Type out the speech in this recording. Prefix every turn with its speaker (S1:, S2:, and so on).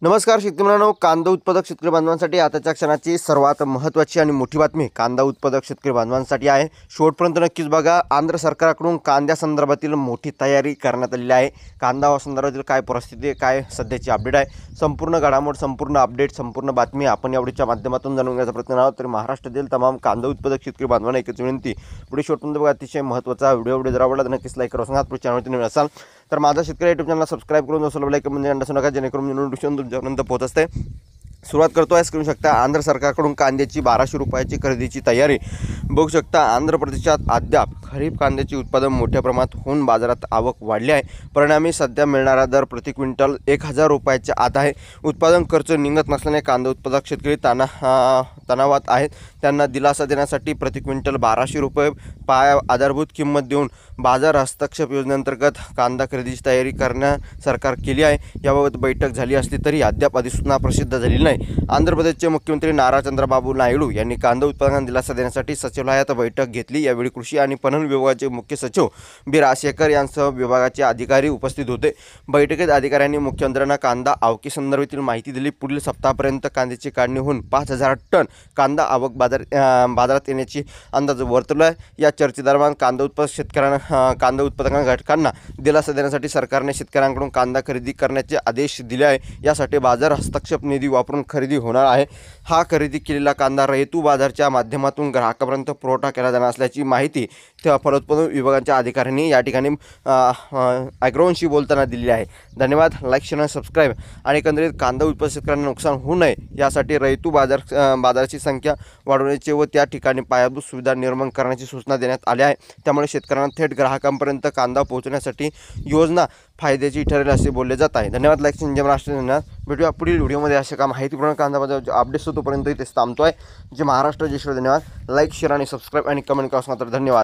S1: नमस्कार शेतकरी मित्रांनो, कांदा उत्पादक शेतकरी बांधवांसाठी आताच्या क्षणाची सर्वात महत्त्वाची आणि मोठी बातमी कांदा उत्पादक शेतकरी बांधवांसाठी आहे। शेवटपर्यंत नक्कीच बघा। आंध्र सरकारकडून कांद्यासंदर्भातील मोठी तयारी करण्यात आलेली आहे। कांदा संदर्भातील काय परिस्थिती आहे, काय सध्याची अपडेट आहे, संपूर्ण घडामोड, संपूर्ण अपडेट, संपूर्ण बातमी आपण या व्हिडिओच्या माध्यमातून जाणून घेण्याचा प्रयत्न आहोत। तर महाराष्ट्रातील तमाम कांदा उत्पादक शेतकरी बांधवांना एकच विनंती, व्हिडिओ शेवटपर्यंत बघा। अतिशय महत्त्वाचा व्हिडिओ जर आवडला तर नक्कीच लाईक करा। आपल्या चॅनलवरती नवीन असाल तर माझा शेतकरी यूट्यूब चॅनल सबस्क्राइब करून असं लाईक म्हणजे अंडा नका, जेणेकरून नोटिफिकेशन तुमच्यापर्यंत पोहोचत असते। सुरुवात करतो आहे, करू शकता आंध्र सरकारकडून कांद्याची 1200 रुपयाची खरेदीची तयारी बघू शकता। आंध्र प्रदेशात अद्याप खरीप कांद्याचे उत्पादन मोठ्या प्रमाणात होऊन बाजारात आवक वाढली आहे। परिणामी सध्या मिळणारा दर प्रति क्विंटल 1000 रुपयाच्या आत आहे। उत्पादन खर्च निघत नसल्याने कांदा उत्पादक शेतकरी तणावात आहेत। त्यांना दिलासा देण्यासाठी प्रति क्विंटल 1200 रुपये पाया आधारभूत किंमत देऊन बाजार हस्तक्षेप योजनेअंतर्गत कांदा खरेदीची तयारी करण्यास सरकार केली आहे। याबाबत बैठक झाली असली तरी अद्याप अधिसूचना प्रसिद्ध झालेली नाही। आंध्र प्रदेशचे मुख्यमंत्री नारा चंद्रबाबू नायडू यांनी कांदा उत्पादनांना दिलासा देण्यासाठी सचिवालयात बैठक घेतली। यावेळी कृषी आणि पणन विभागाचे मुख्य सचिव बी राजशेखर यांसह विभागाचे अधिकारी उपस्थित होते। बैठकीत अधिकाऱ्यांनी मुख्यमंत्र्यांना कांदा आवकी संदर्भातील माहिती दिली। पुढील सप्ताहापर्यंत कांद्याची काढणी होऊन 5000 टन कांदा आवक बाजारात येण्याची अंदाज वर्तवला आहे। या चर्चेदरम्यान कांदा उत्पादक घटकांना दिलासा देण्यासाठी सरकारने शेतकऱ्यांकडून कांदा खरेदी करण्याचे आदेश दिले आहे। यासाठी बाजार हस्तक्षेप निधी वापरून खरेदी होणार आहे। हा खरेदी केलेला कांदा रयतू बाजारच्या माध्यमातून ग्राहकांपर्यंत पुरवठा केला जाणार असल्याची माहिती फलोत्पादन विभागाच्या अधिकाऱ्यांनी या ठिकाणी ॲग्रोवनशी बोलताना दिली आहे। धन्यवाद। लाईक, शेअर आणि सबस्क्राईब। आणि एकंदरीत कांदा उत्पादक शेतकऱ्यांना नुकसान होऊ नये यासाठी रयतू बाजाराची संख्या वाढवण्याची व त्या ठिकाणी पायाभूत सुविधा निर्माण करण्याची सूचना देण्यात आली आहे। त्यामुळे शेतकऱ्यांना थेट ग्राहकांपर्यंत कांदा पोहोचण्यासाठी योजना फायद्याची ठरेल असे बोलले जात आहे। धन्यवाद। लाईक, जय महाराष्ट्र। धन्यवाद। भेटूया पुढील व्हिडिओमध्ये अशा का माहितीपूर्ण कांदा बाजार अपडेट्स होतोपर्यंत इथेच थांबतोय। जे महाराष्ट्र, जय श्री, धन्यवाद। लाईक, शेअर आणि सबस्क्राईब आणि कमेंट करा। धन्यवाद।